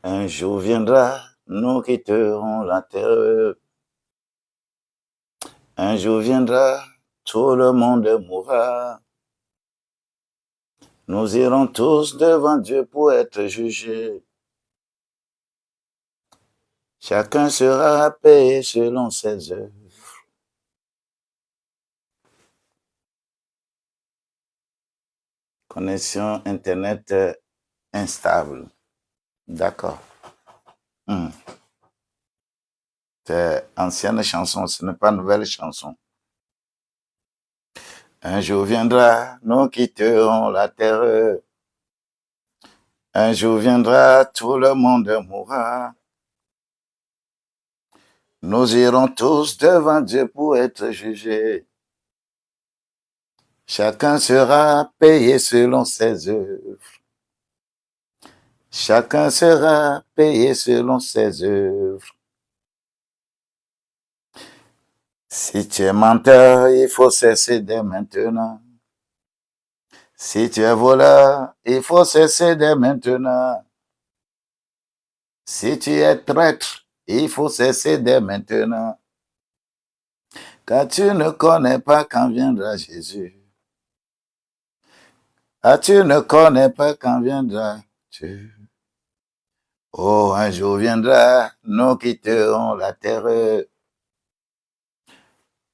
Un jour viendra, nous quitterons la terre. Un jour viendra, tout le monde mourra. Nous irons tous devant Dieu pour être jugés. Chacun sera payé selon ses œuvres. Connexion Internet instable. D'accord. C'est ancienne chanson, ce n'est pas nouvelle chanson. Un jour viendra, nous quitterons la terre. Un jour viendra, tout le monde mourra. Nous irons tous devant Dieu pour être jugés. Chacun sera payé selon ses œuvres. Chacun sera payé selon ses œuvres. Si tu es menteur, il faut cesser dès maintenant. Si tu es voleur, il faut cesser dès maintenant. Si tu es traître, il faut cesser dès maintenant. Car tu ne connais pas quand viendra Jésus. Ah, tu ne connais pas quand viendra Dieu. Oh, un jour viendra, nous quitterons la terre.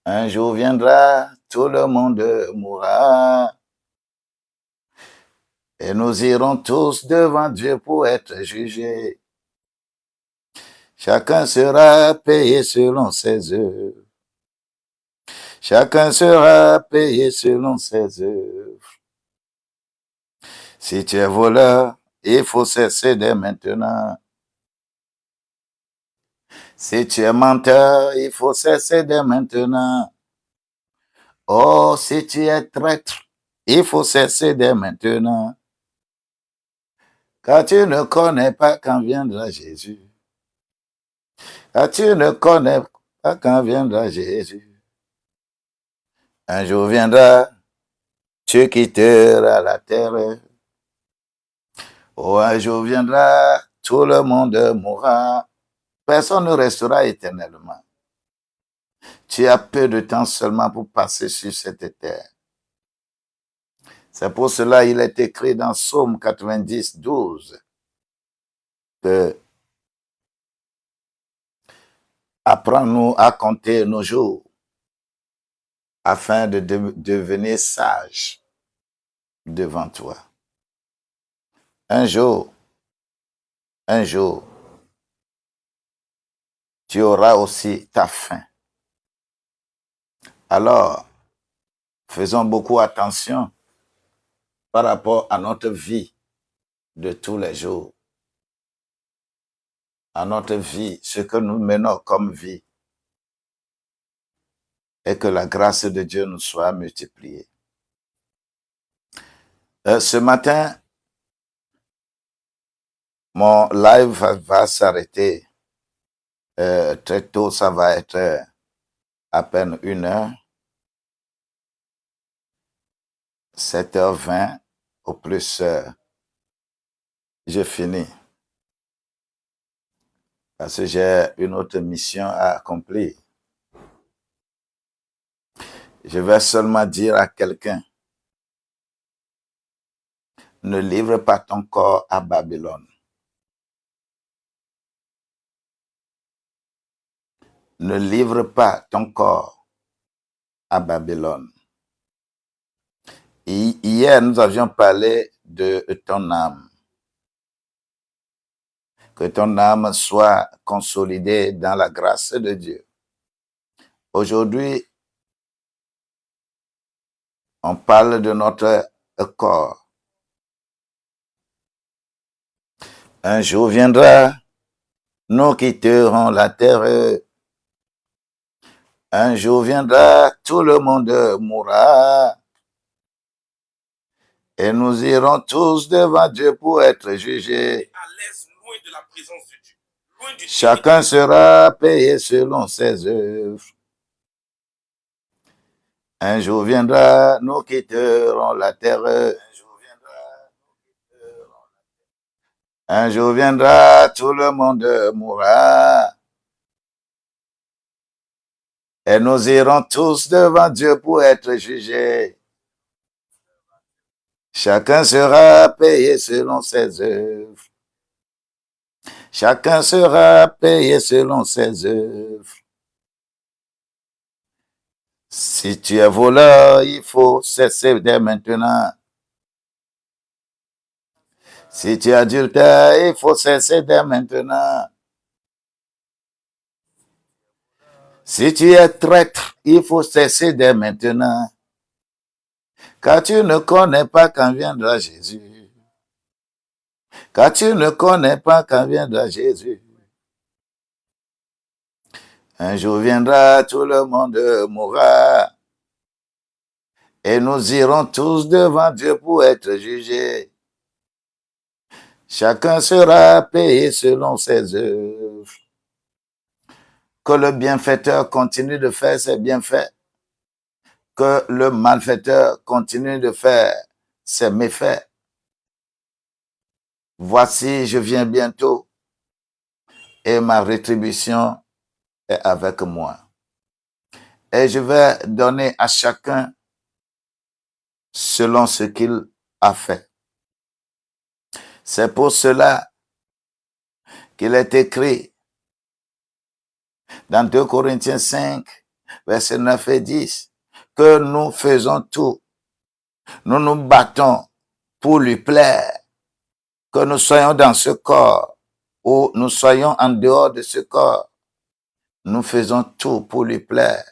Un jour viendra, tout le monde mourra. Et nous irons tous devant Dieu pour être jugés. Chacun sera payé selon ses œuvres. Chacun sera payé selon ses œuvres. Si tu es voleur, il faut cesser dès maintenant. Si tu es menteur, il faut cesser dès maintenant. Oh, si tu es traître, il faut cesser dès maintenant. Car tu ne connais pas quand viendra Jésus. Car tu ne connais pas quand viendra Jésus. Un jour viendra, tu quitteras la terre. Oh, un jour viendra, tout le monde mourra. Personne ne restera éternellement. Tu as peu de temps seulement pour passer sur cette terre. C'est pour cela qu'il est écrit dans Psaume 90, 12 que apprends-nous à compter nos jours afin de devenir sages devant toi. Un jour, tu auras aussi ta fin. Alors, faisons beaucoup attention par rapport à notre vie de tous les jours, à notre vie, ce que nous menons comme vie, et que la grâce de Dieu nous soit multipliée. Ce matin, mon live va s'arrêter très tôt, ça va être à peine 1h, 7h20, au plus, je finis. Parce que j'ai une autre mission à accomplir. Je vais seulement dire à quelqu'un, ne livre pas ton corps à Babylone. Ne livre pas ton corps à Babylone. Hier, nous avions parlé de ton âme. Que ton âme soit consolidée dans la grâce de Dieu. Aujourd'hui, on parle de notre corps. Un jour viendra, nous quitterons la terre. Un jour viendra, tout le monde mourra. Et nous irons tous devant Dieu pour être jugés. Loin de la présence de Dieu. Loin du Chacun sera payé selon ses œuvres. Un jour viendra, nous quitterons la terre. Un jour viendra, tout le monde mourra. Et nous irons tous devant Dieu pour être jugés. Chacun sera payé selon ses œuvres. Chacun sera payé selon ses œuvres. Si tu es voleur, il faut cesser dès maintenant. Si tu es adultère, il faut cesser dès maintenant. Si tu es traître, il faut cesser dès maintenant. Car tu ne connais pas quand viendra Jésus. Car tu ne connais pas quand viendra Jésus. Un jour viendra, tout le monde mourra. Et nous irons tous devant Dieu pour être jugés. Chacun sera payé selon ses œuvres. Que le bienfaiteur continue de faire ses bienfaits. Que le malfaiteur continue de faire ses méfaits. Voici, je viens bientôt et ma rétribution est avec moi. Et je vais donner à chacun selon ce qu'il a fait. C'est pour cela qu'il est écrit dans 2 Corinthiens 5, versets 9 et 10, que nous faisons tout. Nous nous battons pour lui plaire, que nous soyons dans ce corps ou nous soyons en dehors de ce corps. Nous faisons tout pour lui plaire.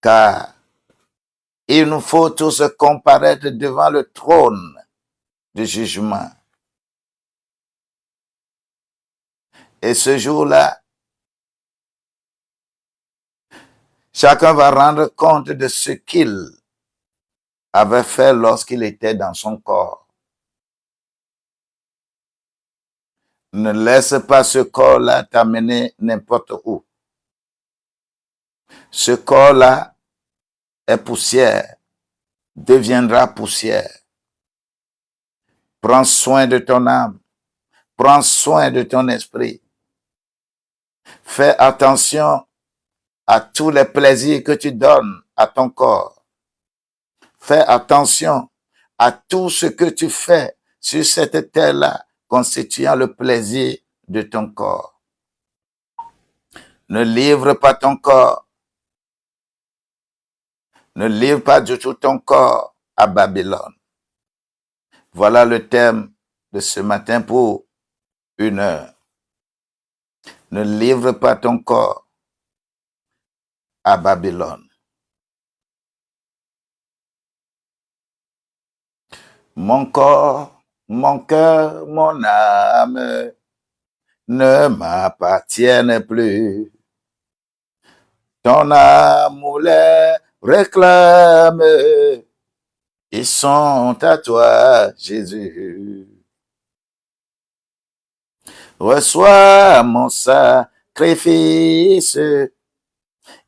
Car il nous faut tous comparaître devant le trône du jugement. Et ce jour-là, chacun va rendre compte de ce qu'il avait fait lorsqu'il était dans son corps. Ne laisse pas ce corps-là t'amener n'importe où. Ce corps-là est poussière, deviendra poussière. Prends soin de ton âme, prends soin de ton esprit. Fais attention à tous les plaisirs que tu donnes à ton corps. Fais attention à tout ce que tu fais sur cette terre-là, constituant le plaisir de ton corps. Ne livre pas ton corps. Ne livre pas du tout ton corps à Babylone. Voilà le thème de ce matin pour 1 heure. Ne livre pas ton corps à Babylone. Mon corps, mon cœur, mon âme ne m'appartiennent plus. Ton amour les réclame. Ils sont à toi, Jésus. Reçois mon sacrifice.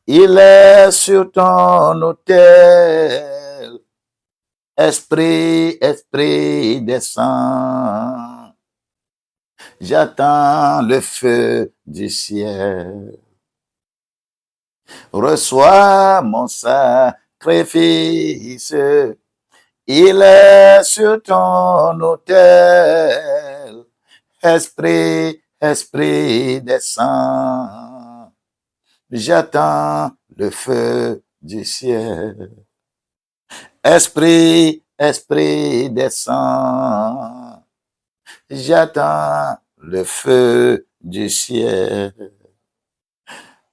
Il est sur ton autel. Esprit, esprit, descend. J'attends le feu du ciel. Reçois mon sacrifice. Il est sur ton autel. Esprit, esprit, descend. J'attends le feu du ciel. Esprit, esprit, descend. J'attends le feu du ciel.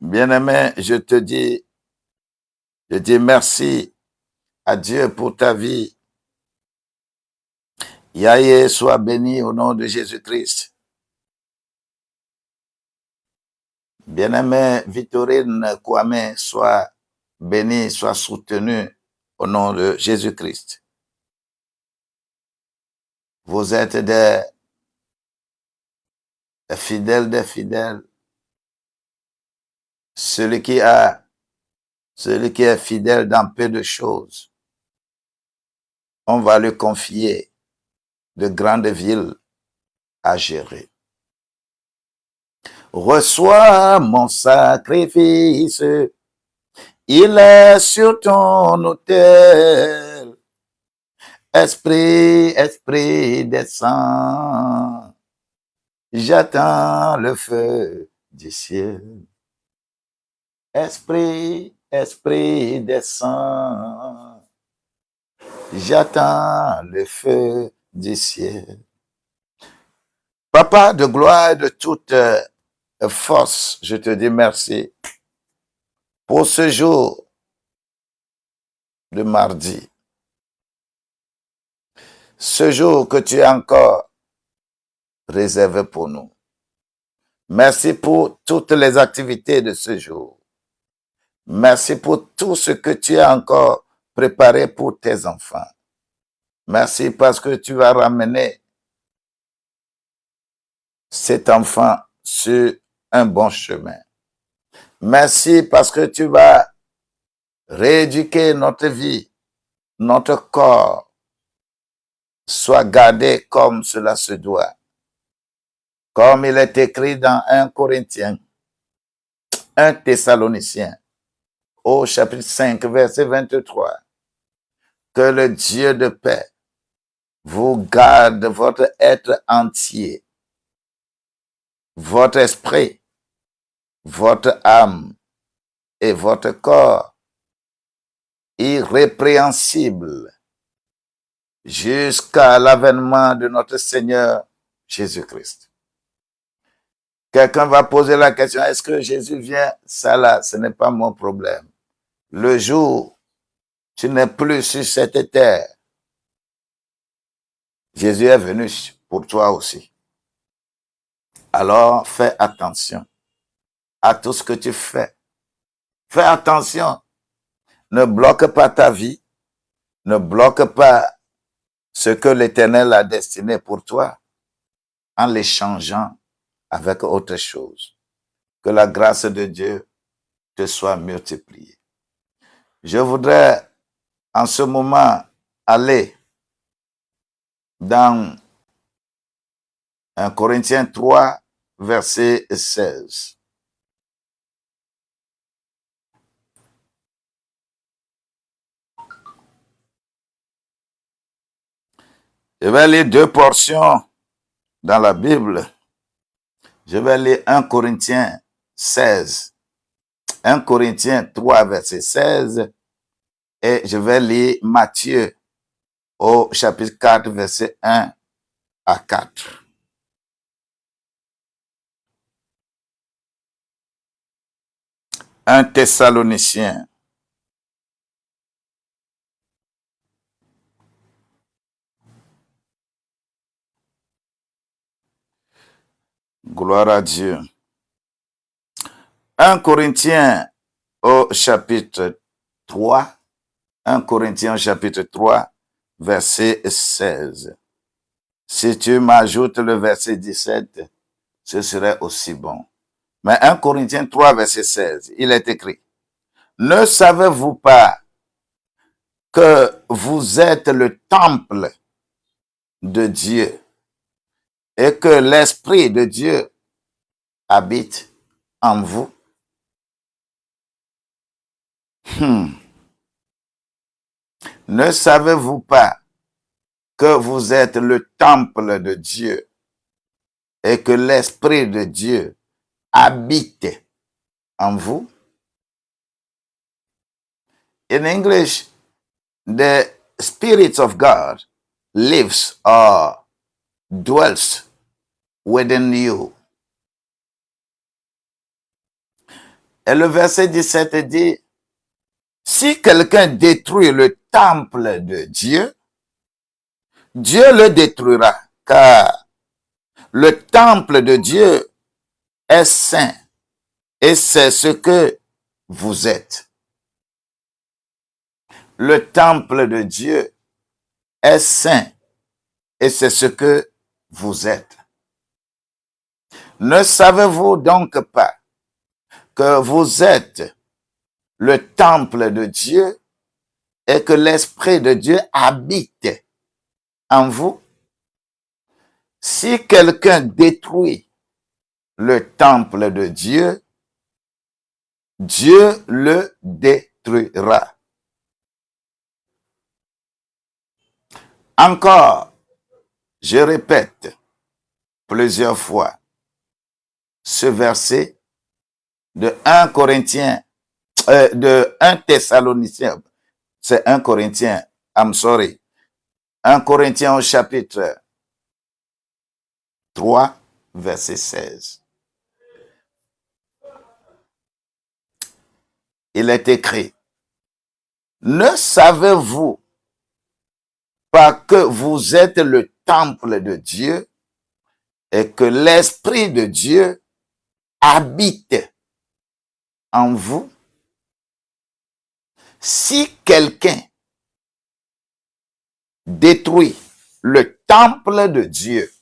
Bien-aimé, je dis merci à Dieu pour ta vie. Yahweh soit béni au nom de Jésus-Christ. Bien-aimé Victorine Kwame soit béni, soit soutenu au nom de Jésus-Christ. Vous êtes des fidèles des fidèles. Celui qui est fidèle dans peu de choses, on va lui confier de grandes villes à gérer. Reçois mon sacrifice, il est sur ton autel. Esprit, esprit, descend. J'attends le feu du ciel. Esprit, esprit, descend. J'attends le feu du ciel. Papa de gloire et de toute force, je te dis merci pour ce jour de mardi. Ce jour que tu as encore réservé pour nous. Merci pour toutes les activités de ce jour. Merci pour tout ce que tu as encore préparé pour tes enfants. Merci parce que tu vas ramener cet enfant sur un bon chemin. Merci parce que tu vas rééduquer notre vie, notre corps soit gardé comme cela se doit. Comme il est écrit dans 1 Corinthiens, 1 Thessaloniciens, au chapitre 5, verset 23, que le Dieu de paix vous garde votre être entier, votre esprit, votre âme et votre corps irrépréhensible jusqu'à l'avènement de notre Seigneur Jésus-Christ. Quelqu'un va poser la question, est-ce que Jésus vient? Ça là, ce n'est pas mon problème. Le jour où tu n'es plus sur cette terre, Jésus est venu pour toi aussi. Alors, fais attention à tout ce que tu fais. Fais attention. Ne bloque pas ta vie. Ne bloque pas ce que l'Éternel a destiné pour toi en l'échangeant avec autre chose. Que la grâce de Dieu te soit multipliée. Je voudrais en ce moment aller dans 1 Corinthiens 3, verset 16. Je vais lire deux portions dans la Bible. Je vais lire 1 Corinthiens 16. 1 Corinthiens 3, verset 16. Et je vais lire Matthieu au chapitre 4, verset 1 à 4. Un Thessalonicien. Gloire à Dieu. 1 Corinthiens au chapitre 3. 1 Corinthiens au chapitre 3, verset 16. Si tu m'ajoutes le verset 17, ce serait aussi bon. Mais 1 Corinthiens 3, verset 16, il est écrit, « Ne savez-vous pas que vous êtes le temple de Dieu et que l'Esprit de Dieu habite en vous? » Ne savez-vous pas que vous êtes le temple de Dieu et que l'Esprit de Dieu habite en vous? In English, the Spirit of God lives or dwells within you. Et le verset 17 dit, si quelqu'un détruit le temple de Dieu, Dieu le détruira, car le temple de Dieu est saint et c'est ce que vous êtes. Le temple de Dieu est saint et c'est ce que vous êtes. Ne savez-vous donc pas que vous êtes le temple de Dieu et que l'Esprit de Dieu habite en vous? Si quelqu'un détruit le temple de Dieu, Dieu le détruira. Encore, je répète plusieurs fois ce verset de 1 Corinthiens, de 1 Thessaloniciens, c'est 1 Corinthiens, I'm sorry, 1 Corinthiens au chapitre 3, verset 16. Il est écrit, ne savez-vous pas que vous êtes le temple de Dieu et que l'Esprit de Dieu habite en vous? Si quelqu'un détruit le temple de Dieu,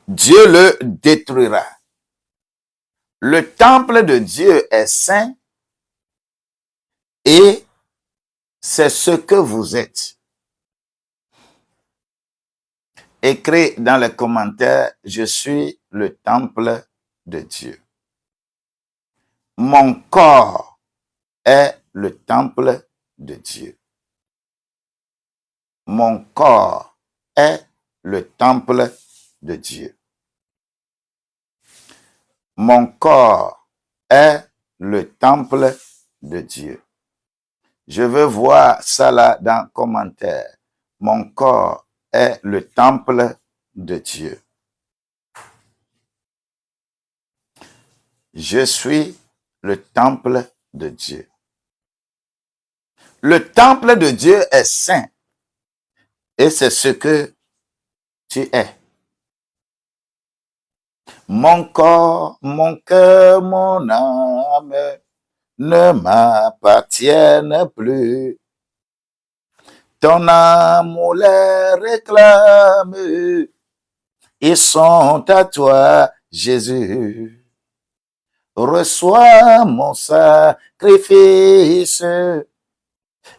Dieu le détruira. Le temple de Dieu est saint et c'est ce que vous êtes. Écrit dans les commentaires, je suis le temple de Dieu. Mon corps est le temple de Dieu. Mon corps est le temple de Dieu. Mon corps est le temple de Dieu. Je veux voir ça là dans les commentaires. Mon corps est le temple de Dieu. Je suis le temple de Dieu. Le temple de Dieu est saint. Et c'est ce que tu es. Mon corps, mon cœur, mon âme ne m'appartiennent plus. Ton amour les réclame. Ils sont à toi, Jésus. Reçois mon sacrifice.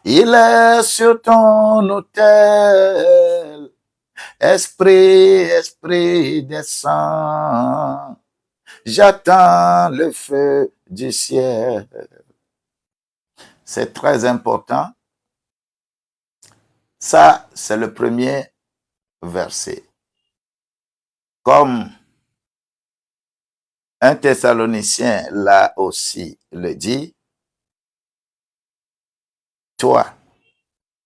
Il est sur ton autel. Esprit, esprit descend. J'attends le feu du ciel. C'est très important. Ça, c'est le premier verset. Comme un Thessalonicien là aussi le dit, toi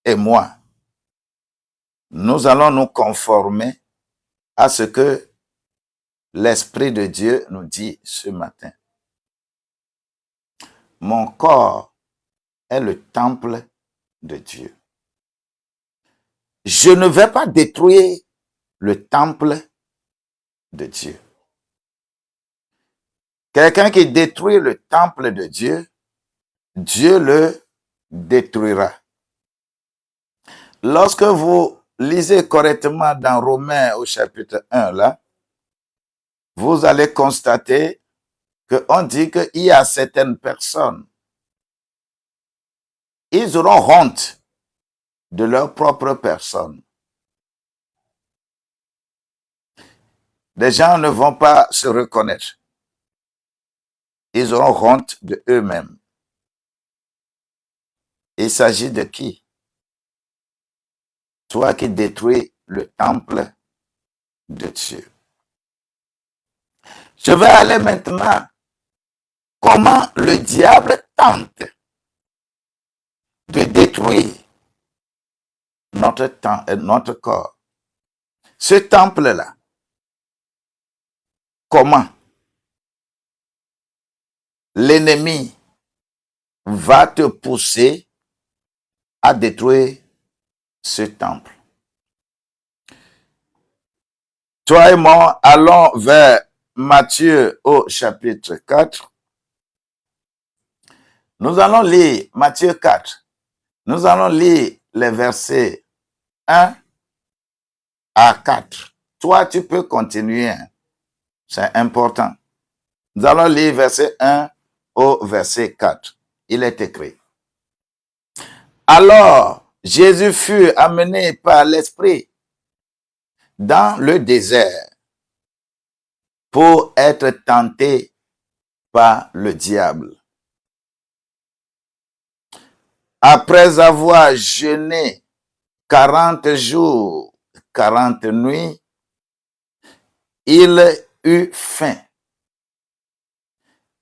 et moi, nous allons nous conformer à ce que l'Esprit de Dieu nous dit ce matin. Mon corps est le temple de Dieu. Je ne vais pas détruire le temple de Dieu. Quelqu'un qui détruit le temple de Dieu, Dieu le détruira. Lorsque vous lisez correctement dans Romains au chapitre 1, là, vous allez constater qu'on dit qu'il y a certaines personnes, ils auront honte de leur propre personne. Les gens ne vont pas se reconnaître. Ils auront honte de eux-mêmes. Il s'agit de qui? Toi qui détruis le temple de Dieu. Je vais aller maintenant. Comment le diable tente de détruire notre corps. Ce temple-là, comment l'ennemi va te pousser à détruire ce temple. Toi et moi, allons vers Matthieu au chapitre 4. Nous allons lire Matthieu 4. Nous allons lire les versets 1 à 4. Toi, tu peux continuer. C'est important. Nous allons lire verset 1 au verset 4. Il est écrit. Alors, Jésus fut amené par l'Esprit dans le désert pour être tenté par le diable. Après avoir jeûné 40 jours, 40 nuits, il eut faim.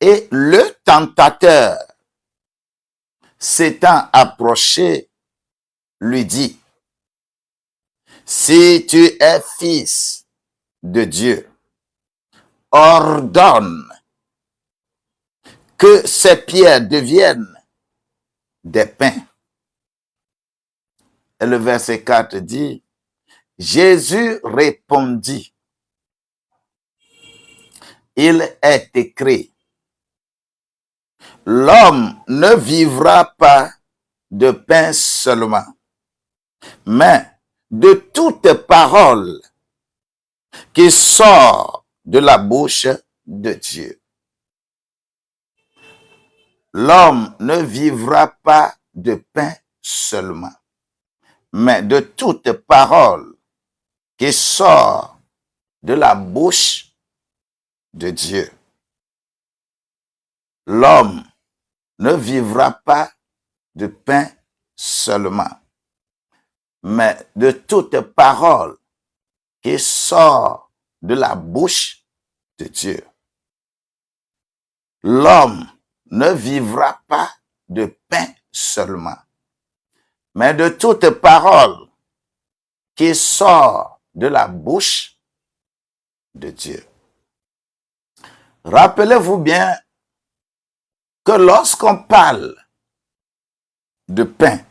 Et le tentateur, s'étant approché, lui dit, « Si tu es fils de Dieu, ordonne que ces pierres deviennent des pains. » Et le verset 4 dit, « Jésus répondit, il est écrit, l'homme ne vivra pas de pain seulement, mais de toute parole qui sort de la bouche de Dieu. » L'homme ne vivra pas de pain seulement, mais de toute parole qui sort de la bouche de Dieu. L'homme ne vivra pas de pain seulement, mais de toute parole qui sort de la bouche de Dieu. L'homme ne vivra pas de pain seulement, mais de toute parole qui sort de la bouche de Dieu. Rappelez-vous bien que lorsqu'on parle de pain,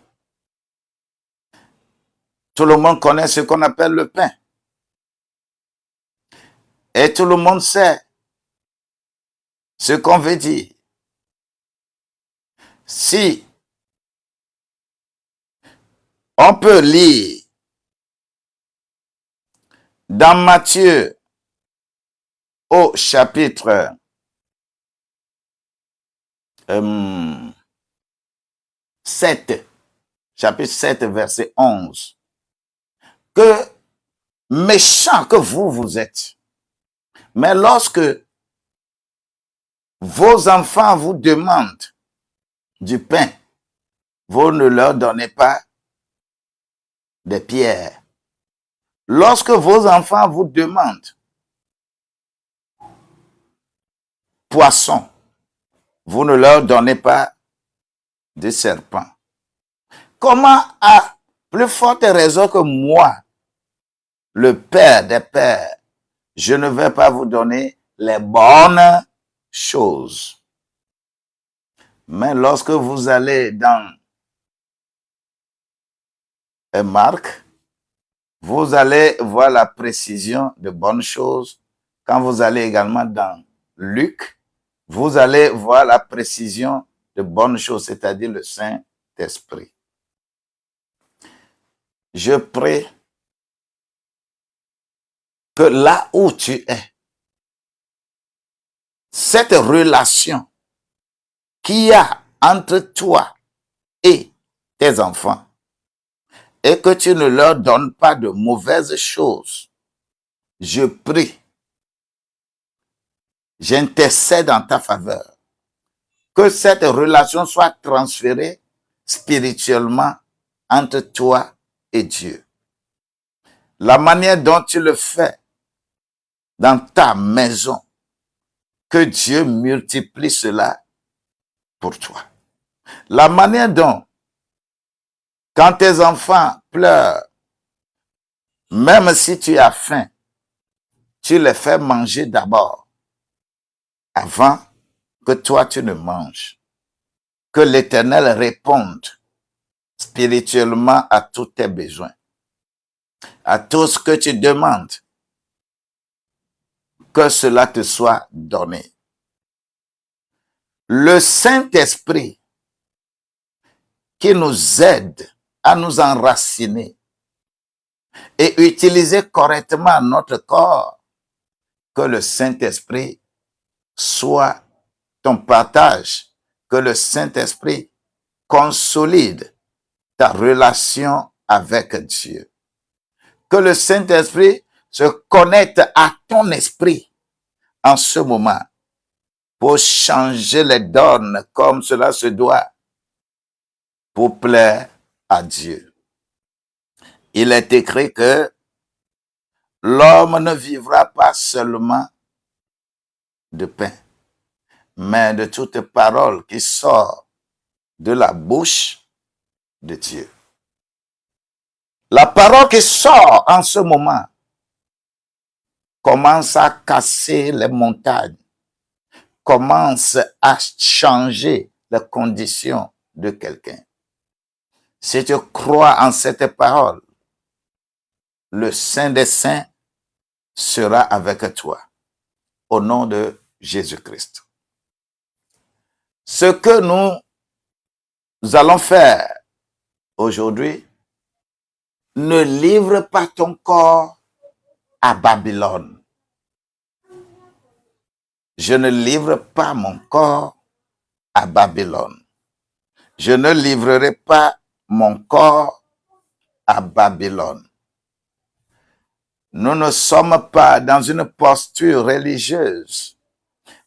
tout le monde connaît ce qu'on appelle le pain. Et tout le monde sait ce qu'on veut dire. Si on peut lire dans Matthieu au chapitre 7, chapitre 7, verset 11, que méchant que vous êtes, mais lorsque vos enfants vous demandent du pain, vous ne leur donnez pas des pierres. Lorsque vos enfants vous demandent poisson, vous ne leur donnez pas de serpent. Comment, à plus forte raison que moi, le Père des Pères, je ne vais pas vous donner les bonnes choses. Mais lorsque vous allez dans Marc, vous allez voir la précision de bonnes choses. Quand vous allez également dans Luc, vous allez voir la précision de bonnes choses, c'est-à-dire le Saint-Esprit. Je prie que là où tu es, cette relation qu'il y a entre toi et tes enfants, et que tu ne leur donnes pas de mauvaises choses, je prie, j'intercède en ta faveur, que cette relation soit transférée spirituellement entre toi et Dieu. La manière dont tu le fais dans ta maison, que Dieu multiplie cela pour toi. La manière dont, quand tes enfants pleurent, même si tu as faim, tu les fais manger d'abord, avant que toi tu ne manges. Que l'Éternel réponde spirituellement à tous tes besoins, à tout ce que tu demandes, que cela te soit donné. Le Saint-Esprit qui nous aide à nous enraciner et utiliser correctement notre corps, que le Saint-Esprit soit ton partage, que le Saint-Esprit consolide ta relation avec Dieu, que le Saint-Esprit se connecte à ton esprit en ce moment pour changer les donnes comme cela se doit pour plaire à Dieu. Il est écrit que l'homme ne vivra pas seulement de pain, mais de toute parole qui sort de la bouche de Dieu. La parole qui sort en ce moment commence à casser les montagnes, commence à changer les conditions de quelqu'un. Si tu crois en cette parole, le Saint des Saints sera avec toi. Au nom de Jésus-Christ. Ce que nous allons faire aujourd'hui, ne livre pas ton corps à Babylone. Je ne livre pas mon corps à Babylone. Je ne livrerai pas mon corps à Babylone. Nous ne sommes pas dans une posture religieuse,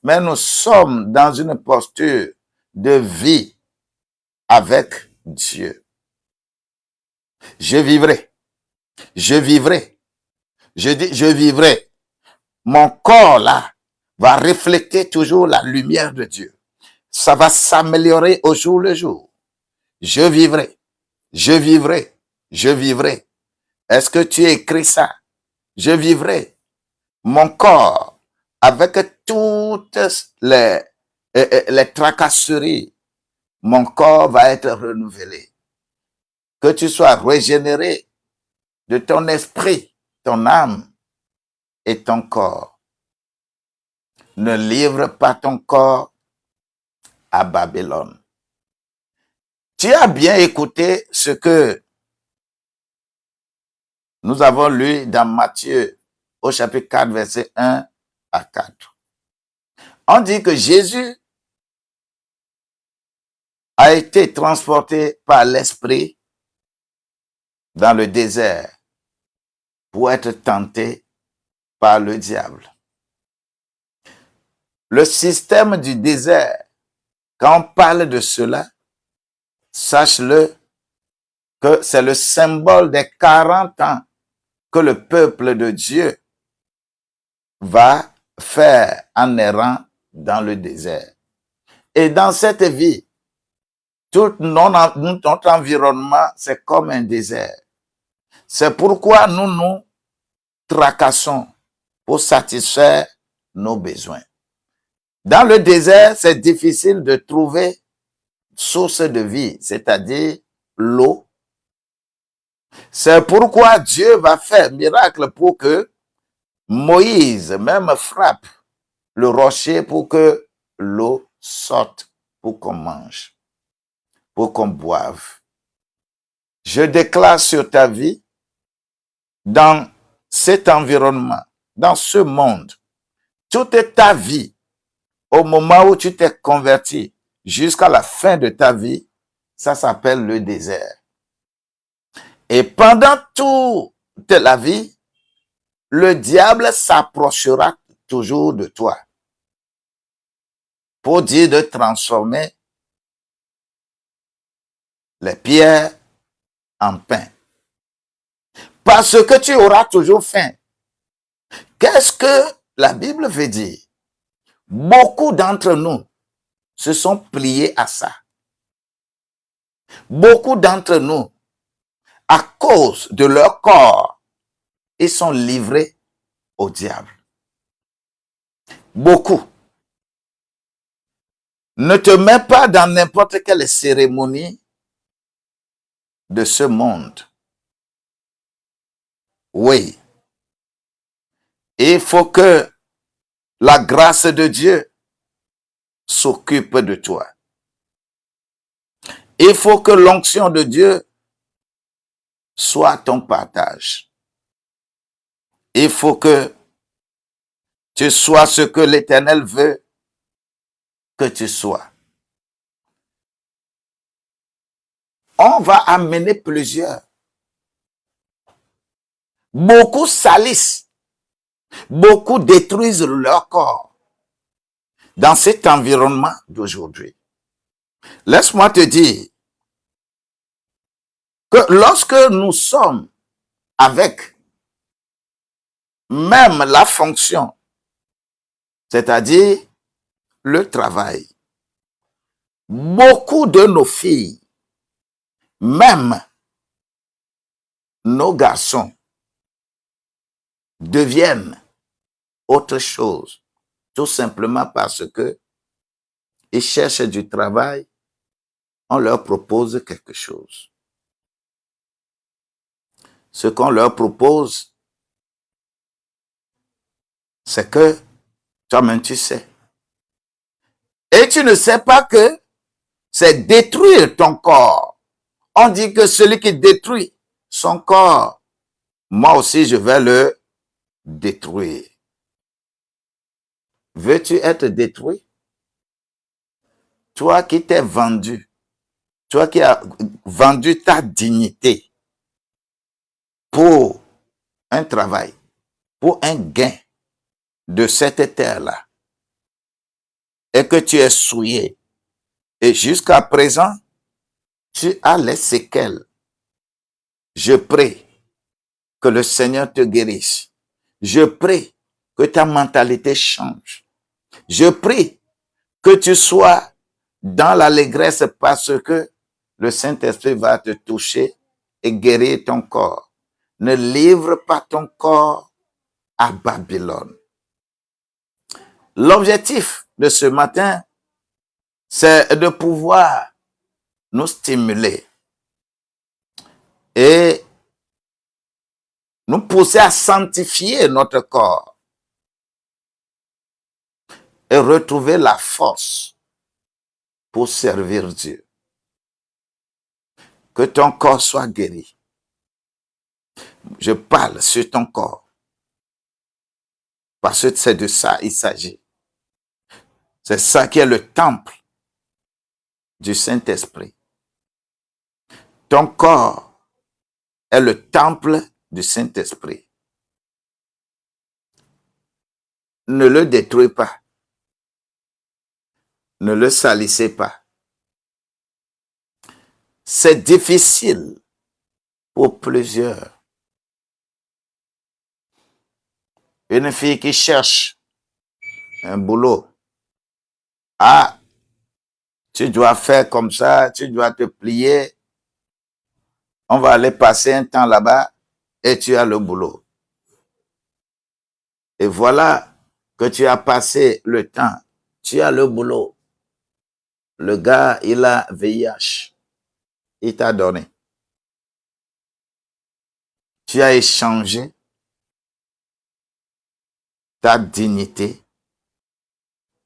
mais nous sommes dans une posture de vie avec Dieu. Je vivrai. Je vivrai. Je dis, je vivrai. Mon corps là va refléter toujours la lumière de Dieu. Ça va s'améliorer au jour le jour. Je vivrai. Je vivrai. Je vivrai. Est-ce que tu écris ça? Je vivrai. Mon corps, avec toutes les tracasseries, mon corps va être renouvelé. Que tu sois régénéré de ton esprit, ton âme et ton corps. Ne livre pas ton corps à Babylone. Tu as bien écouté ce que nous avons lu dans Matthieu au chapitre 4, verset 1 à 4. On dit que Jésus a été transporté par l'Esprit dans le désert pour être tenté par le diable. Le système du désert, quand on parle de cela, sache-le que c'est le symbole des 40 ans que le peuple de Dieu va faire en errant dans le désert. Et dans cette vie, tout notre environnement, c'est comme un désert. C'est pourquoi nous nous tracassons pour satisfaire nos besoins. Dans le désert, c'est difficile de trouver source de vie, c'est-à-dire l'eau. C'est pourquoi Dieu va faire miracle pour que Moïse même frappe le rocher pour que l'eau sorte, pour qu'on mange, pour qu'on boive. Je déclare sur ta vie, dans cet environnement, dans ce monde, toute ta vie, au moment où tu t'es converti, jusqu'à la fin de ta vie, ça s'appelle le désert. Et pendant toute la vie, le diable s'approchera toujours de toi pour dire de transformer les pierres en pain. Parce que tu auras toujours faim. Qu'est-ce que la Bible veut dire? Beaucoup d'entre nous se sont pliés à ça. Beaucoup d'entre nous, à cause de leur corps, ils sont livrés au diable. Beaucoup. Ne te mets pas dans n'importe quelle cérémonie de ce monde. Oui. Il faut que la grâce de Dieu s'occupe de toi. Il faut que l'onction de Dieu soit ton partage. Il faut que tu sois ce que l'Éternel veut que tu sois. On va amener plusieurs. Beaucoup salissent Beaucoup détruisent leur corps dans cet environnement d'aujourd'hui. Laisse-moi te dire que lorsque nous sommes avec même la fonction, c'est-à-dire le travail, beaucoup de nos filles, même nos garçons, deviennent autre chose, tout simplement parce que ils cherchent du travail, on leur propose quelque chose. Ce qu'on leur propose, c'est que toi-même tu sais. Et tu ne sais pas que c'est détruire ton corps. On dit que celui qui détruit son corps, moi aussi je vais le détruire. Veux-tu être détruit? Toi qui t'es vendu, toi qui as vendu ta dignité pour un travail, pour un gain de cette terre-là, et que tu es souillé, et jusqu'à présent, tu as les séquelles. Je prie que le Seigneur te guérisse. Je prie que ta mentalité change. Je prie que tu sois dans l'allégresse parce que le Saint-Esprit va te toucher et guérir ton corps. Ne livre pas ton corps à Babylone. L'objectif de ce matin, c'est de pouvoir nous stimuler et nous pousser à sanctifier notre corps et retrouver la force pour servir Dieu. Que ton corps soit guéri. Je parle sur ton corps parce que c'est de ça il s'agit. C'est ça qui est le temple du Saint-Esprit. Ton corps est le temple du Saint-Esprit. Ne le détruis pas. Ne le salissez pas. C'est difficile pour plusieurs. Une fille qui cherche un boulot. Ah, tu dois faire comme ça, tu dois te plier. On va aller passer un temps là-bas et tu as le boulot. Et voilà que tu as passé le temps. Tu as le boulot. Le gars, il a VIH. Il t'a donné. Tu as échangé ta dignité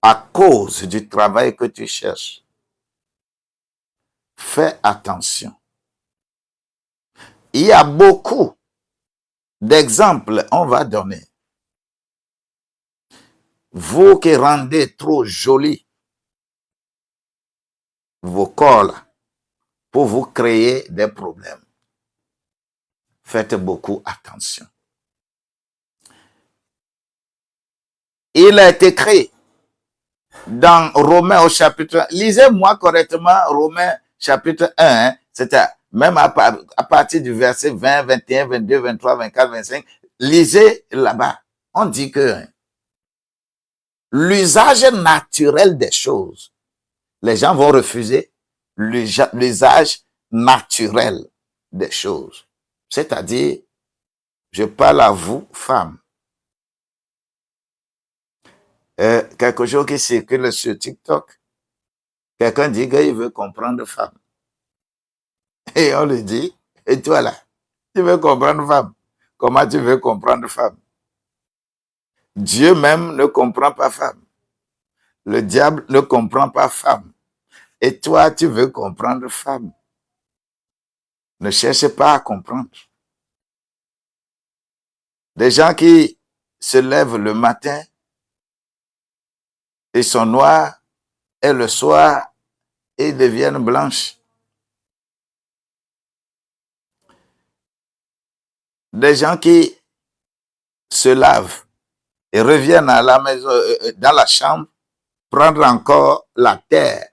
à cause du travail que tu cherches. Fais attention. Il y a beaucoup d'exemples, on va donner. Vous qui rendez trop joli vos corps là, pour vous créer des problèmes. Faites beaucoup attention. Il est écrit dans Romains au chapitre 1. Lisez-moi correctement Romains chapitre 1. C'était même à partir du verset 20, 21, 22, 23, 24, 25. Lisez là-bas. On dit que l'usage naturel des choses, les gens vont refuser l'usage naturel des choses. C'est-à-dire, je parle à vous, femmes. Quelque chose qui circule sur TikTok. Quelqu'un dit qu'il veut comprendre femme. Et on lui dit, et toi là, tu veux comprendre femme? Comment tu veux comprendre femme? Dieu même ne comprend pas femme. Le diable ne comprend pas femme. Et toi, tu veux comprendre femme. Ne cherche pas à comprendre. Des gens qui se lèvent le matin, ils sont noirs, et le soir, ils deviennent blanches. Des gens qui se lavent et reviennent à la maison, dans la chambre, prendre encore la terre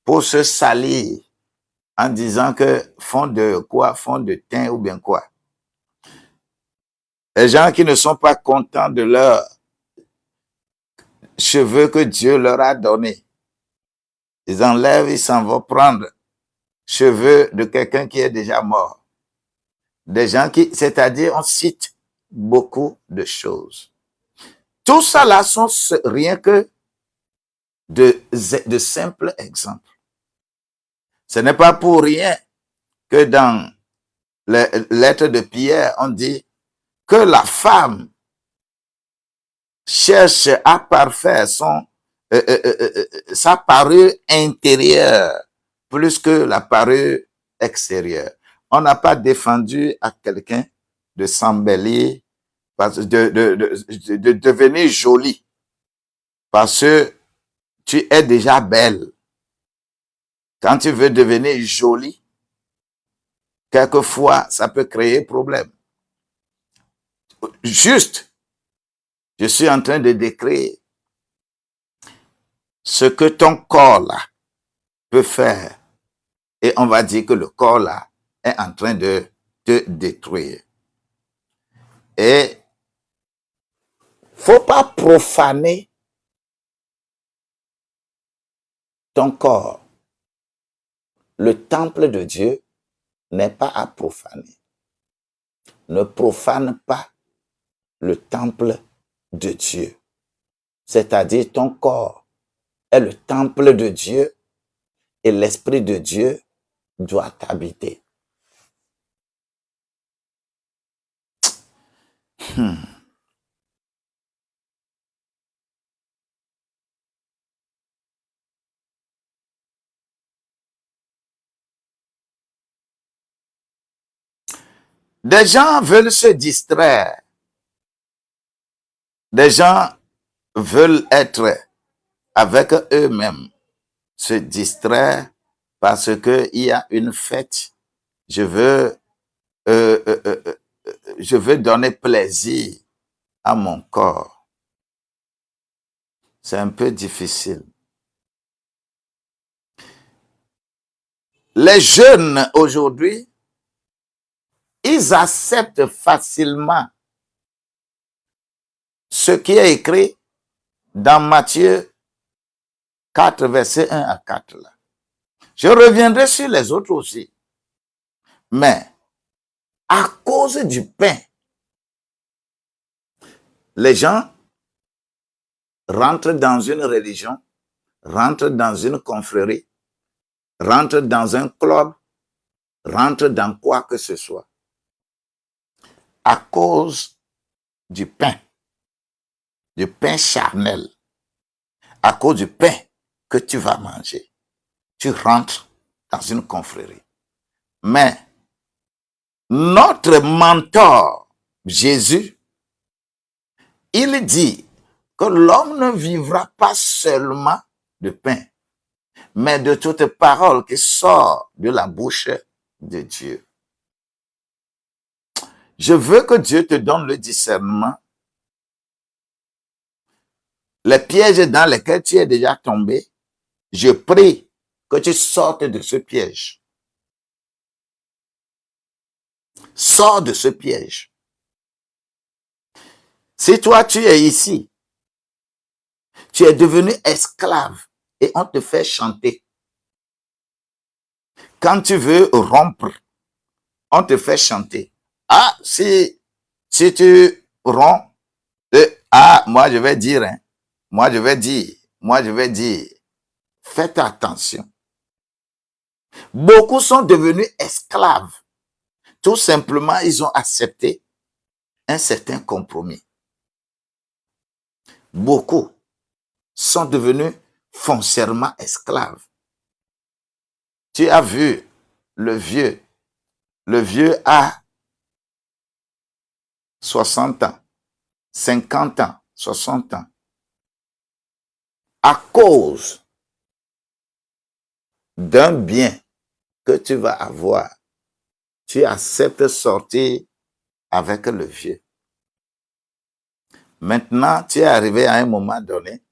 pour se salir en disant que fond de quoi, fond de thym ou bien quoi. Les gens qui ne sont pas contents de leurs cheveux que Dieu leur a donnés, ils enlèvent, ils s'en vont prendre cheveux de quelqu'un qui est déjà mort. Des gens qui, c'est-à-dire, on cite beaucoup de choses. Tout ça là sont rien que de simples exemples. Ce n'est pas pour rien que dans les lettres de Pierre, on dit que la femme cherche à parfaire sa parure intérieure plus que la parure extérieure. On n'a pas défendu à quelqu'un de s'embellir, de devenir jolie, parce que tu es déjà belle. Quand tu veux devenir jolie, quelquefois, ça peut créer problème. Juste, je suis en train de décrire ce que ton corps là peut faire. Et on va dire que le corps là est en train de te détruire. Et faut pas profaner ton corps. Le temple de Dieu n'est pas à profaner. Ne profane pas le temple de Dieu. C'est-à-dire ton corps est le temple de Dieu et l'Esprit de Dieu doit t'habiter. Des gens veulent se distraire. Des gens veulent être avec eux-mêmes, se distraire parce qu'il y a une fête. Je veux donner plaisir à mon corps. C'est un peu difficile. Les jeunes aujourd'hui, ils acceptent facilement ce qui est écrit dans Matthieu 4, verset 1 à 4. Là. Je reviendrai sur les autres aussi. Mais à cause du pain, les gens rentrent dans une religion, rentrent dans une confrérie, rentrent dans un club, rentrent dans quoi que ce soit. À cause du pain charnel, à cause du pain que tu vas manger, tu rentres dans une confrérie. Mais notre mentor, Jésus, il dit que l'homme ne vivra pas seulement de pain, mais de toute parole qui sort de la bouche de Dieu. Je veux que Dieu te donne le discernement. Les pièges dans lesquels tu es déjà tombé, je prie que tu sortes de ce piège. Sors de ce piège. Si toi, tu es ici, tu es devenu esclave et on te fait chanter. Quand tu veux rompre, on te fait chanter. Ah, si tu romps, moi je vais dire, moi je vais dire, faites attention. Beaucoup sont devenus esclaves. Tout simplement, ils ont accepté un certain compromis. Beaucoup sont devenus foncièrement esclaves. Tu as vu le vieux a 60 ans, 50 ans, 60 ans. À cause d'un bien que tu vas avoir, tu acceptes de sortir avec le vieux. Maintenant, tu es arrivé à un moment donné,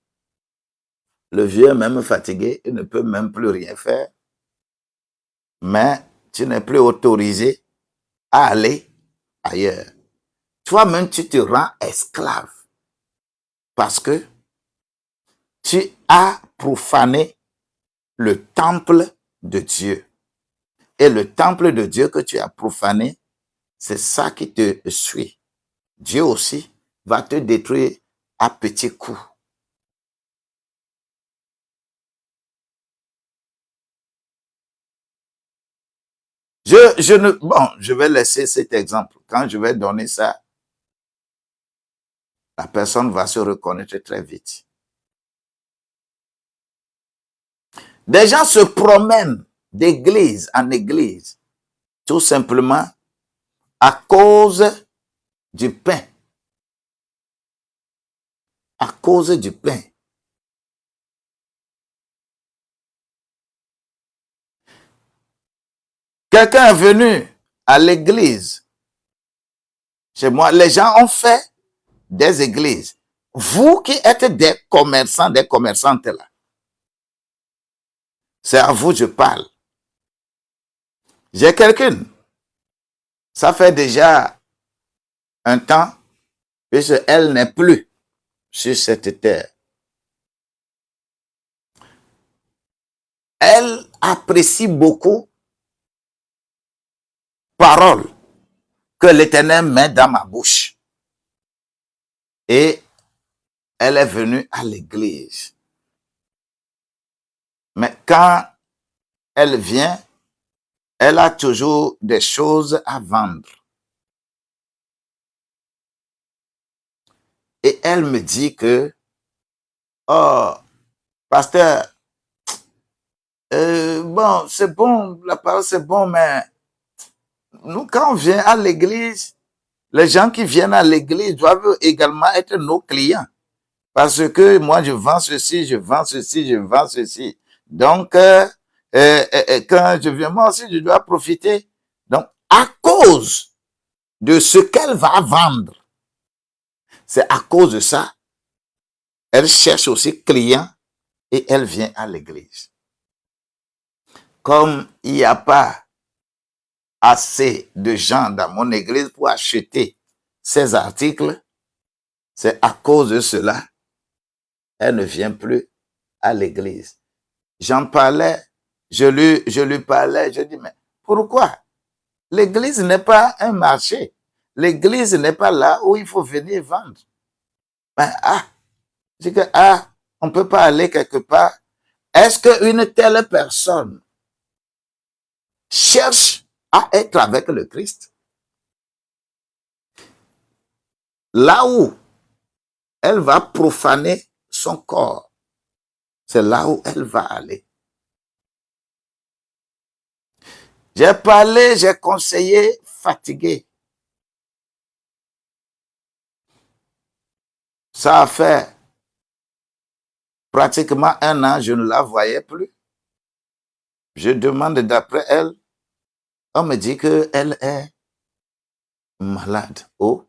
le vieux est même fatigué, il ne peut même plus rien faire, mais tu n'es plus autorisé à aller ailleurs. Toi-même, tu te rends esclave parce que tu as profané le temple de Dieu. Et le temple de Dieu que tu as profané, c'est ça qui te suit. Dieu aussi va te détruire à petits coups. Je vais laisser cet exemple. Quand je vais donner ça, la personne va se reconnaître très vite. Des gens se promènent d'église en église, tout simplement à cause du pain. À cause du pain. Quelqu'un est venu à l'église. Chez moi, les gens ont fait des églises. Vous qui êtes des commerçants, des commerçantes là, c'est à vous que je parle. J'ai quelqu'un, ça fait déjà un temps, puisqu'elle n'est plus sur cette terre. Elle apprécie beaucoup parole que l'Éternel met dans ma bouche. Et elle est venue à l'église. Mais quand elle vient, elle a toujours des choses à vendre. Et elle me dit que, oh, pasteur, bon, c'est bon, la parole c'est bon, mais nous, quand on vient à l'église, les gens qui viennent à l'église doivent également être nos clients. Parce que moi, je vends ceci, je vends ceci, je vends ceci. Donc, quand je viens, moi aussi, je dois profiter. Donc, à cause de ce qu'elle va vendre, c'est à cause de ça, elle cherche aussi clients et elle vient à l'église. Comme il n'y a pas assez de gens dans mon église pour acheter ces articles, c'est à cause de cela, elle ne vient plus à l'église. J'en parlais, je lui parlais, je dis, mais pourquoi? L'église n'est pas un marché. L'église n'est pas là où il faut venir vendre. Ben, je dis que, on ne peut pas aller quelque part. Est-ce qu'une telle personne cherche à être avec le Christ? Là où elle va profaner son corps, c'est là où elle va aller. J'ai parlé, j'ai conseillé, fatigué. Ça a fait pratiquement un an, je ne la voyais plus. Je demande d'après elle, on me dit qu'elle est malade. Oh,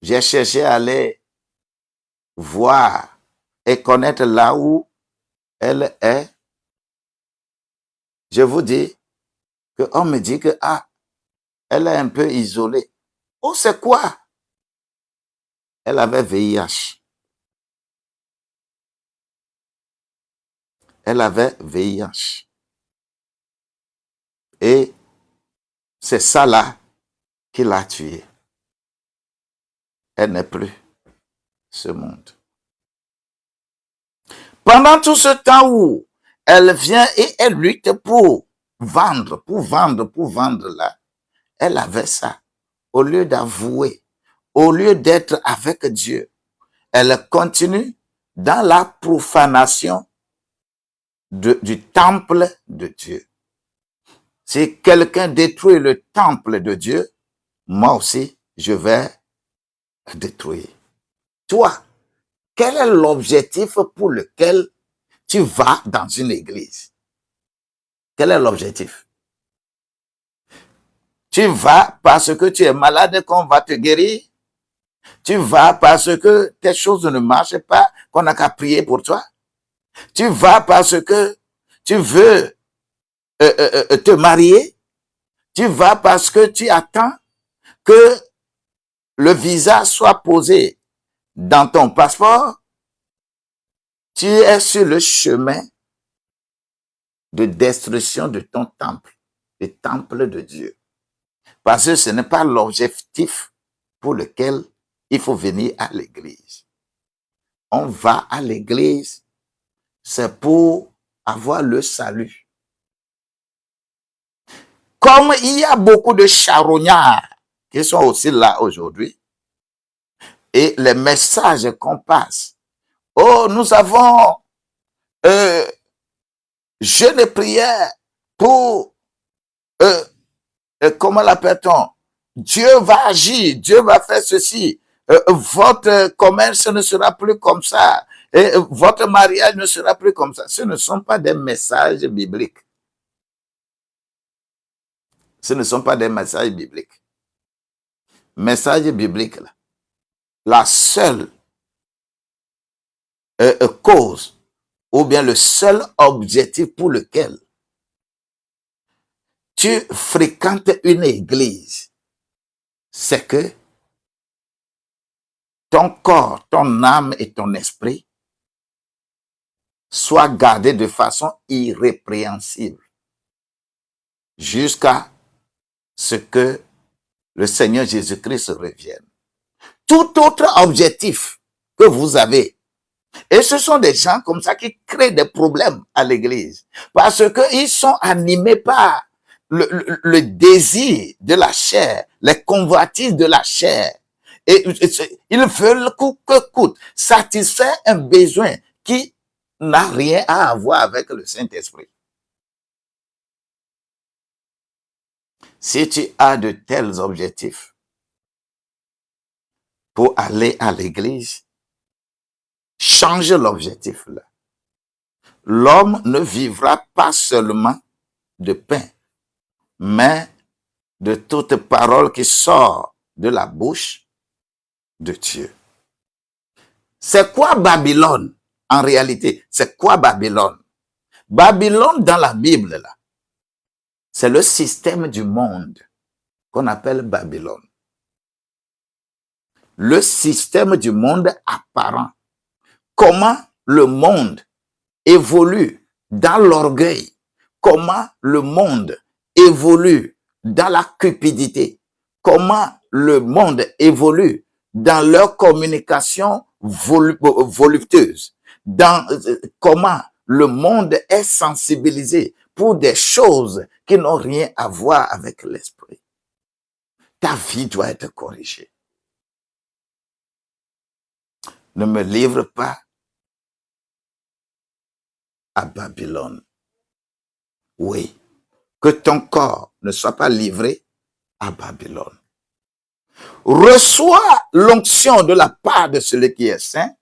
j'ai cherché à aller voir et connaître là où elle est. Je vous dis qu'on me dit que, elle est un peu isolée. Oh, c'est quoi? Elle avait VIH. Elle avait VIH. Et c'est ça là qui l'a tuée. Elle n'est plus ce monde. Pendant tout ce temps où elle vient et elle lutte pour vendre là, elle avait ça. Au lieu d'avouer, au lieu d'être avec Dieu, elle continue dans la profanation du temple de Dieu. Si quelqu'un détruit le temple de Dieu, moi aussi, je vais détruire. Toi, quel est l'objectif pour lequel tu vas dans une église? Quel est l'objectif? Tu vas parce que tu es malade et qu'on va te guérir? Tu vas parce que tes choses ne marchent pas, qu'on n'a qu'à prier pour toi. Tu vas parce que tu veux te marier. Tu vas parce que tu attends que le visa soit posé dans ton passeport. Tu es sur le chemin de destruction de ton temple, le temple de Dieu. Parce que ce n'est pas l'objectif pour lequel il faut venir à l'église. On va à l'église, c'est pour avoir le salut. Comme il y a beaucoup de charognards qui sont aussi là aujourd'hui, et les messages qu'on passe, oh, nous avons jeûne et prière pour, comment l'appelle-t-on? Dieu va agir, Dieu va faire ceci. Votre commerce ne sera plus comme ça. Et votre mariage ne sera plus comme ça. Ce ne sont pas des messages bibliques. Ce ne sont pas des messages bibliques. Message biblique, là. La seule cause ou bien le seul objectif pour lequel tu fréquentes une église, c'est que ton corps, ton âme et ton esprit soient gardés de façon irrépréhensible jusqu'à ce que le Seigneur Jésus-Christ revienne. Tout autre objectif que vous avez, et ce sont des gens comme ça qui créent des problèmes à l'église, parce qu'ils sont animés par le désir de la chair, les convoitises de la chair. Et ils veulent coûte que coûte satisfaire un besoin qui n'a rien à avoir avec le Saint-Esprit. Si tu as de tels objectifs pour aller à l'église, change l'objectif là. L'homme ne vivra pas seulement de pain, mais de toute parole qui sort de la bouche de Dieu. C'est quoi Babylone en réalité? C'est quoi Babylone? Babylone dans la Bible, là, c'est le système du monde qu'on appelle Babylone. Le système du monde apparent. Comment le monde évolue dans l'orgueil. Comment le monde évolue dans la cupidité. Comment le monde évolue dans leur communication voluptueuse. Dans comment le monde est sensibilisé pour des choses qui n'ont rien à voir avec l'esprit. Ta vie doit être corrigée. Ne me livre pas à Babylone. Oui, que ton corps ne soit pas livré à Babylone. Reçois l'onction de la part de celui qui est saint,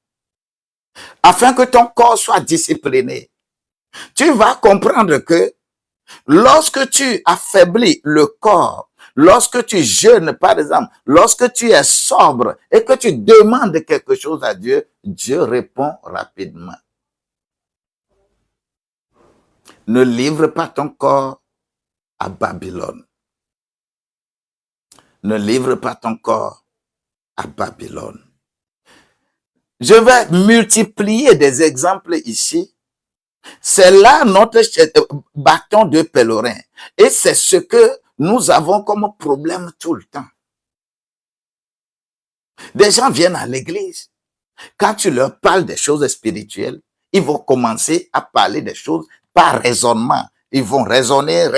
afin que ton corps soit discipliné. Tu vas comprendre que lorsque tu affaiblis le corps, lorsque tu jeûnes, par exemple, lorsque tu es sobre et que tu demandes quelque chose à Dieu, Dieu répond rapidement. Ne livre pas ton corps à Babylone. Ne livre pas ton corps à Babylone. Je vais multiplier des exemples ici. C'est là notre bâton de pèlerin. Et c'est ce que nous avons comme problème tout le temps. Des gens viennent à l'église. Quand tu leur parles des choses spirituelles, ils vont commencer à parler des choses par raisonnement. Ils vont raisonner,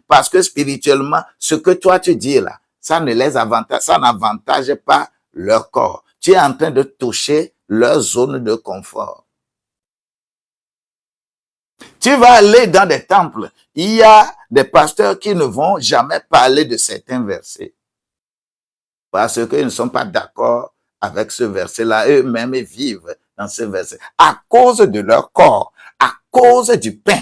parce que spirituellement, ce que toi tu dis là, ça ne les avantage, ça n'avantage pas leur corps. Tu es en train de toucher leur zone de confort. Tu vas aller dans des temples, il y a des pasteurs qui ne vont jamais parler de certains versets. Parce qu'ils ne sont pas d'accord avec ce verset-là. Eux-mêmes vivent dans ce verset. À cause de leur corps, à cause du pain.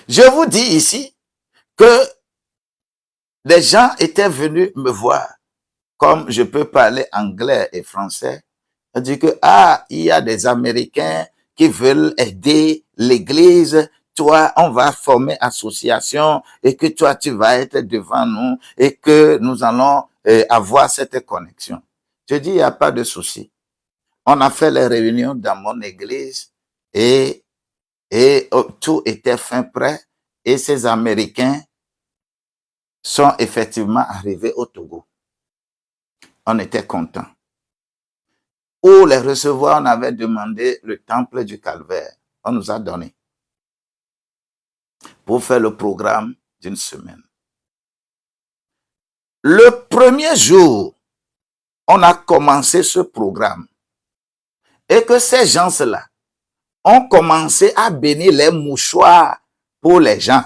Je vous dis ici que des gens étaient venus me voir, comme je peux parler anglais et français. On dit que, il y a des Américains qui veulent aider l'église. Toi, on va former association et que toi, tu vas être devant nous et que nous allons avoir cette connexion. Je dis, il n'y a pas de souci. On a fait les réunions dans mon église et tout était fin prêt et ces Américains sont effectivement arrivés au Togo. On était contents. Pour les recevoir, on avait demandé le temple du Calvaire. On nous a donné pour faire le programme d'une semaine. Le premier jour, on a commencé ce programme et que ces gens-là ont commencé à bénir les mouchoirs pour les gens.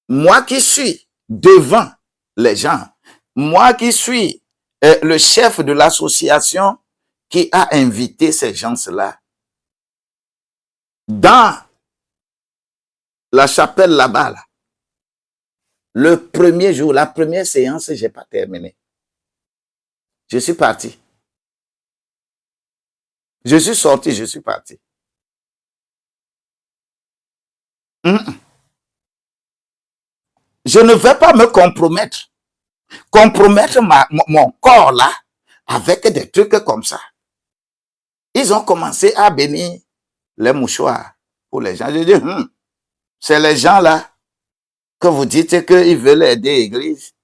Moi qui suis devant les gens, moi qui suis le chef de l'association qui a invité ces gens-là dans la chapelle là-bas, là. Le premier jour, la première séance, j'ai pas terminé. Je suis parti. Je suis sorti, je suis parti. Je ne vais pas me compromettre mon corps là avec des trucs comme ça. Ils ont commencé à bénir les mouchoirs pour les gens. Je dis, c'est les gens là que vous dites qu'ils veulent aider l'église.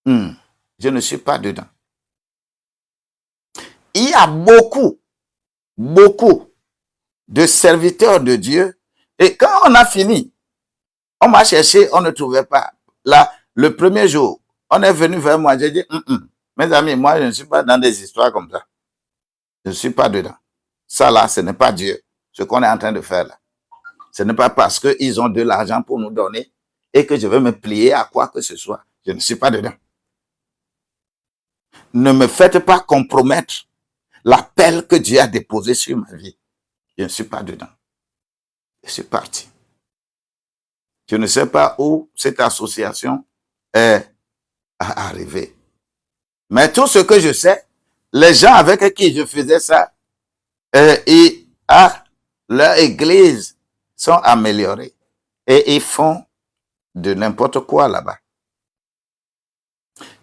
Je ne suis pas dedans. Il y a beaucoup de serviteurs de Dieu. Et quand on a fini, on m'a cherché, on ne trouvait pas. Là, le premier jour, on est venu vers moi, j'ai dit, mes amis, moi, je ne suis pas dans des histoires comme ça. Je ne suis pas dedans. Ça là, ce n'est pas Dieu, ce qu'on est en train de faire là. Ce n'est pas parce qu'ils ont de l'argent pour nous donner et que je vais me plier à quoi que ce soit. Je ne suis pas dedans. Ne me faites pas compromettre l'appel que Dieu a déposé sur ma vie. Je ne suis pas dedans. Je suis parti. Je ne sais pas où cette association est arrivée. Mais tout ce que je sais, les gens avec qui je faisais ça, leur église sont améliorées et ils font de n'importe quoi là-bas.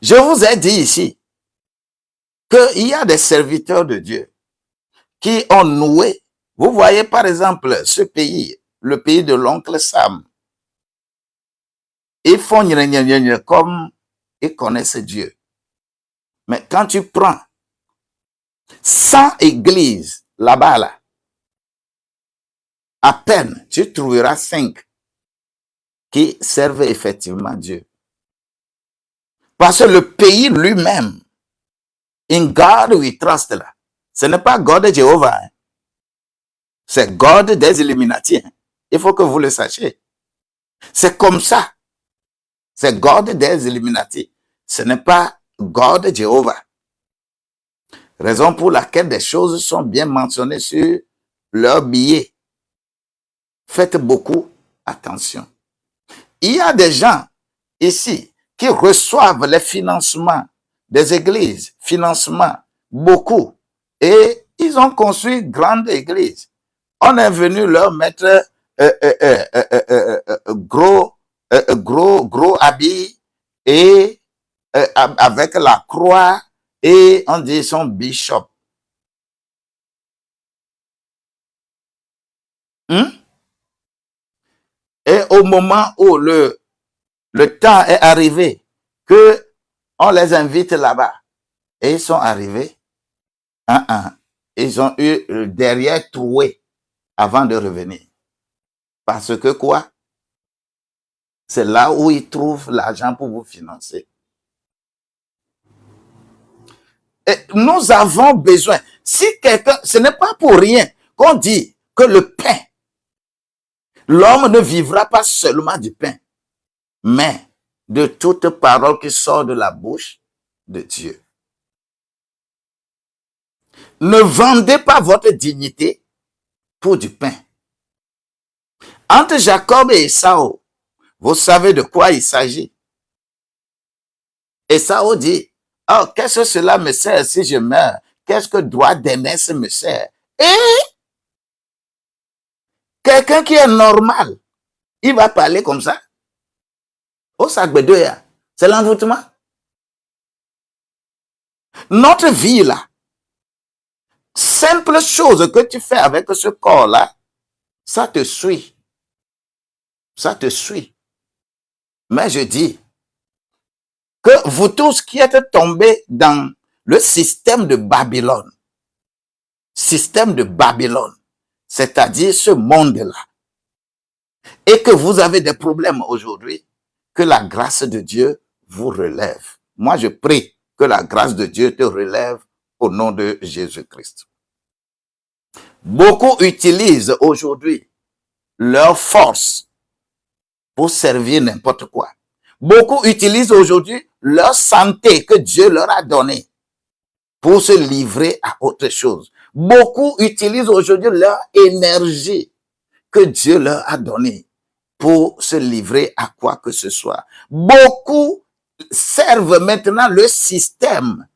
Je vous ai dit ici qu'il y a des serviteurs de Dieu qui ont noué. Vous voyez par exemple ce pays, le pays de l'oncle Sam. Ils font comme ils connaissent Dieu. Mais quand tu prends 100 églises là-bas, là, à peine tu trouveras 5 qui servent effectivement Dieu. Parce que le pays lui-même, in God we trust là, ce n'est pas God de Jéhovah, hein. C'est God des Illuminati. Hein. Il faut que vous le sachiez. C'est comme ça. C'est God des Illuminati. Ce n'est pas God de Jéhovah. Raison pour laquelle des choses sont bien mentionnées sur leur billet. Faites beaucoup attention. Il y a des gens ici qui reçoivent les financements des églises, financements, beaucoup, et ils ont construit une grande église. On est venu leur mettre gros habits et avec la croix et on dit son bishop. Et au moment où le temps est arrivé que on les invite là-bas et ils sont arrivés, ils ont eu le derrière troué avant de revenir. Parce que quoi? C'est là où ils trouvent l'argent pour vous financer. Et nous avons besoin. Si quelqu'un, ce n'est pas pour rien qu'on dit que le pain, l'homme ne vivra pas seulement du pain, mais de toute parole qui sort de la bouche de Dieu. Ne vendez pas votre dignité pour du pain. Entre Jacob et Esau, Vous savez de quoi il s'agit. Et Saül dit, oh, qu'est-ce que cela me sert si je meurs? Qu'est-ce que droit d'aînesse me sert? Et quelqu'un qui est normal, il va parler comme ça. Oh, ça c'est l'envoûtement. Notre vie là, simple chose que tu fais avec ce corps-là, ça te suit. Ça te suit. Mais je dis que vous tous qui êtes tombés dans le système de Babylone, c'est-à-dire ce monde-là, et que vous avez des problèmes aujourd'hui, que la grâce de Dieu vous relève. Moi, je prie que la grâce de Dieu te relève au nom de Jésus-Christ. Beaucoup utilisent aujourd'hui leur force pour servir n'importe quoi. Beaucoup utilisent aujourd'hui leur santé que Dieu leur a donnée pour se livrer à autre chose. Beaucoup utilisent aujourd'hui leur énergie que Dieu leur a donnée pour se livrer à quoi que ce soit. Beaucoup servent maintenant le système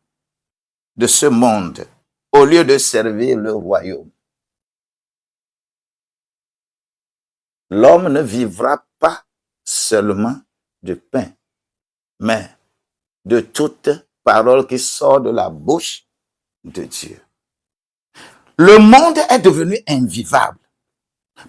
de ce monde au lieu de servir le royaume. L'homme ne vivra pas seulement de pain, mais de toute parole qui sort de la bouche de Dieu. Le monde est devenu invivable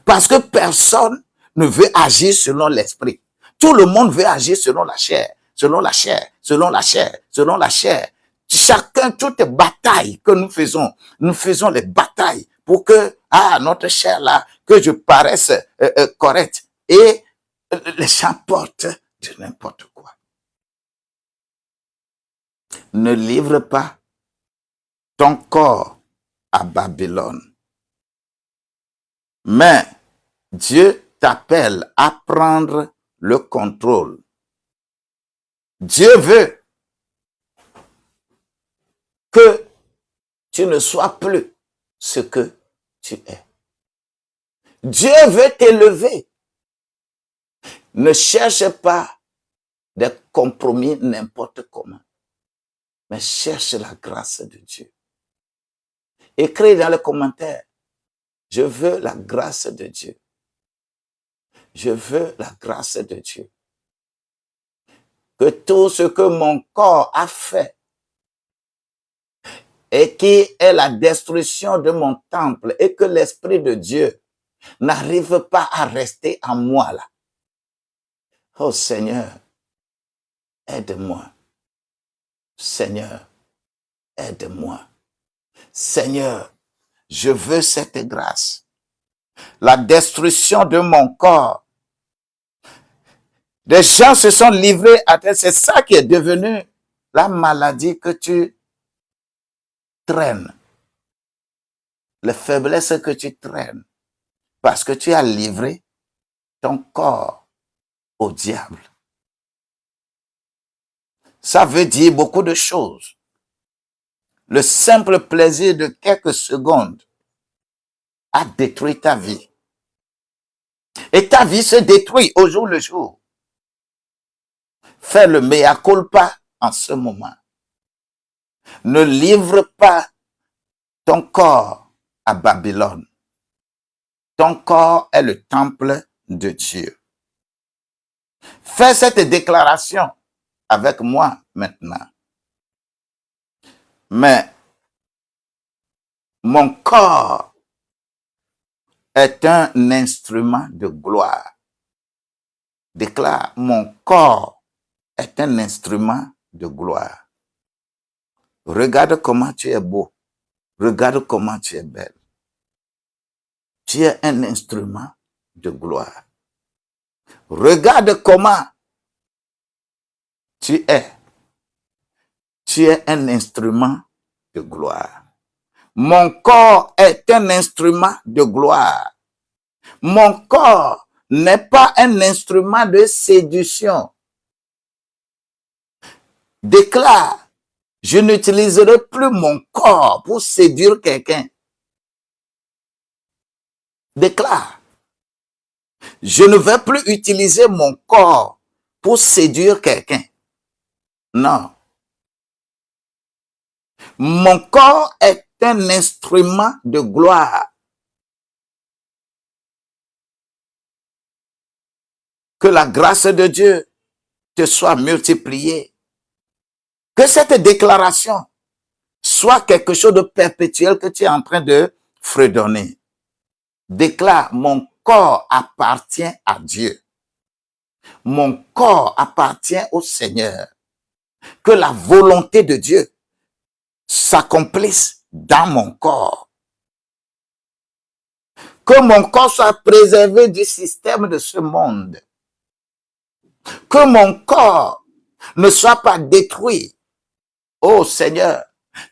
parce que personne ne veut agir selon l'esprit. Tout le monde veut agir selon la chair, selon la chair, selon la chair, selon la chair. Chacun, toutes les batailles que nous faisons les batailles pour que, notre chair là, que je paraisse correct. Et les gens portent de n'importe quoi. Ne livre pas ton corps à Babylone. Mais Dieu t'appelle à prendre le contrôle. Dieu veut que tu ne sois plus ce que tu es. Dieu veut t'élever. Ne cherche pas des compromis n'importe comment, mais cherche la grâce de Dieu. Écris dans les commentaires, je veux la grâce de Dieu. Je veux la grâce de Dieu. Que tout ce que mon corps a fait et qui est la destruction de mon temple et que l'Esprit de Dieu n'arrive pas à rester en moi là. Oh Seigneur, aide-moi. Seigneur, aide-moi. Seigneur, je veux cette grâce. La destruction de mon corps. Des gens se sont livrés à terre. C'est ça qui est devenu la maladie que tu traînes. La faiblesse que tu traînes. Parce que tu as livré ton corps au diable. Ça veut dire beaucoup de choses. Le simple plaisir de quelques secondes a détruit ta vie. Et ta vie se détruit au jour le jour. Fais le mea culpa en ce moment. Ne livre pas ton corps à Babylone. Ton corps est le temple de Dieu. Fais cette déclaration avec moi maintenant. Mais mon corps est un instrument de gloire. Déclare, mon corps est un instrument de gloire. Regarde comment tu es beau. Regarde comment tu es belle. Tu es un instrument de gloire. Regarde comment tu es. Tu es un instrument de gloire. Mon corps est un instrument de gloire. Mon corps n'est pas un instrument de séduction. Déclare, je n'utiliserai plus mon corps pour séduire quelqu'un. Déclare, Je ne vais plus utiliser mon corps pour séduire quelqu'un. Non. Mon corps est un instrument de gloire. Que la grâce de Dieu te soit multipliée. Que cette déclaration soit quelque chose de perpétuel que tu es en train de fredonner. Déclare, mon corps appartient à Dieu. Mon corps appartient au Seigneur. Que la volonté de Dieu s'accomplisse dans mon corps. Que mon corps soit préservé du système de ce monde. Que mon corps ne soit pas détruit. Oh Seigneur,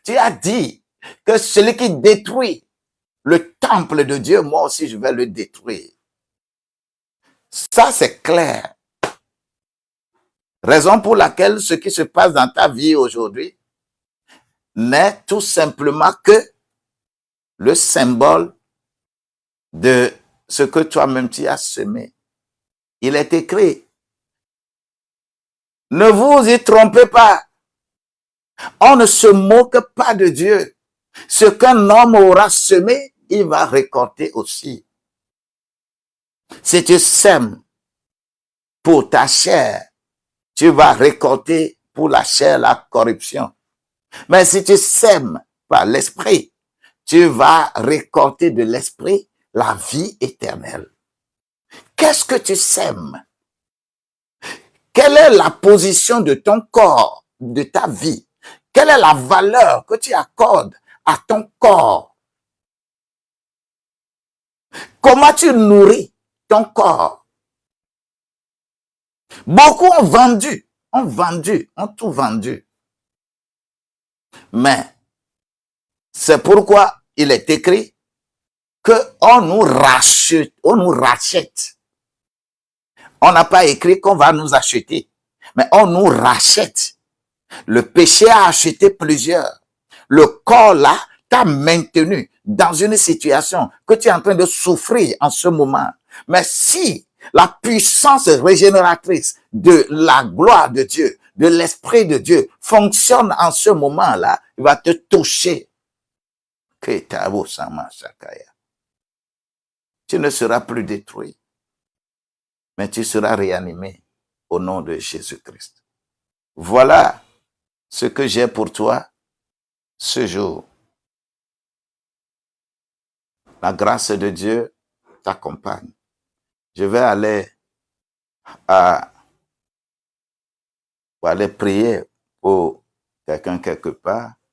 tu as dit que celui qui détruit le temple de Dieu, moi aussi je vais le détruire. Ça c'est clair. Raison pour laquelle ce qui se passe dans ta vie aujourd'hui n'est tout simplement que le symbole de ce que toi-même tu as semé. Il est écrit, ne vous y trompez pas. On ne se moque pas de Dieu. Ce qu'un homme aura semé, il va récolter aussi. Si tu sèmes pour ta chair, tu vas récolter pour la chair la corruption. Mais si tu sèmes par l'esprit, tu vas récolter de l'esprit la vie éternelle. Qu'est-ce que tu sèmes? Quelle est la position de ton corps, de ta vie? Quelle est la valeur que tu accordes à ton corps? Comment tu nourris ton corps? Beaucoup ont tout vendu. Mais c'est pourquoi il est écrit qu'on nous rachète, On n'a pas écrit qu'on va nous acheter, mais on nous rachète. Le péché a acheté plusieurs. Le corps là t'a maintenu dans une situation que tu es en train de souffrir en ce moment. Mais si la puissance régénératrice de la gloire de Dieu, de l'Esprit de Dieu fonctionne en ce moment-là, il va te toucher. Tu ne seras plus détruit, mais tu seras réanimé au nom de Jésus-Christ. Voilà ce que j'ai pour toi ce jour. La grâce de Dieu t'accompagne. Je vais aller prier pour quelqu'un quelque part.